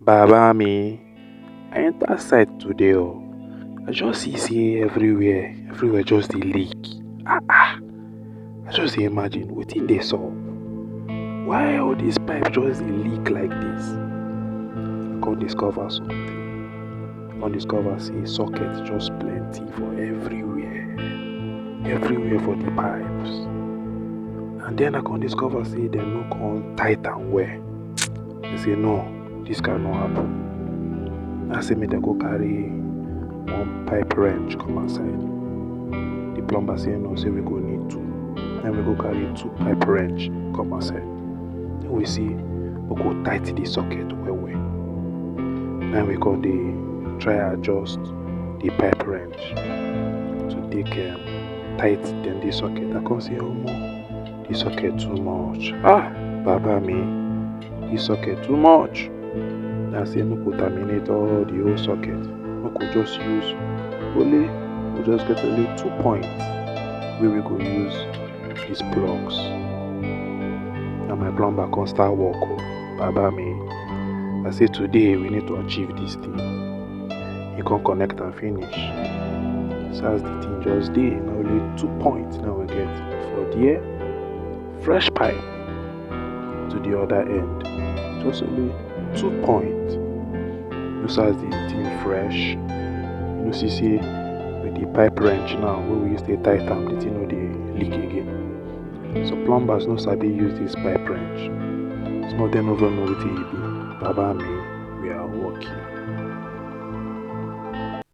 Baba me, I enter site today I just see say everywhere just dey leak. I just dey imagine wetin dey sup. Why all dis pipe just dey leak like dis? I come discover something. I come discover say socket just plenty for everywhere for the pipes. And then I come discover say dem no come tight am well. I say no, dis cannot happen. I say make dem go carry one pipe wrench come outside. The plumber say no, say we go need two. Then we go carry two pipe wrench come outside. Then we see we go tight the socket well. Then we go dey try adjust the pipe wrench to take tight dem the socket. I come say omo, the socket too much. Baba me, the socket too much. I say make we terminate all the whole socket. Make we just use we just get only 2 points wey we go use these plugs. And my plumber come start work. Baba me, I say today we need to achieve this thing. He come connect and finish. So as the thing just dey, na only 2 points now we get for there. Fresh pipe to the other end. Just only 2 points. So as the thing fresh, you see say with the pipe wrench now wey we use to tight am, the thing no dey leak again. So plumbers no sabi use this pipe wrench. Some of them no even know wetin e be. Baba me, we are working.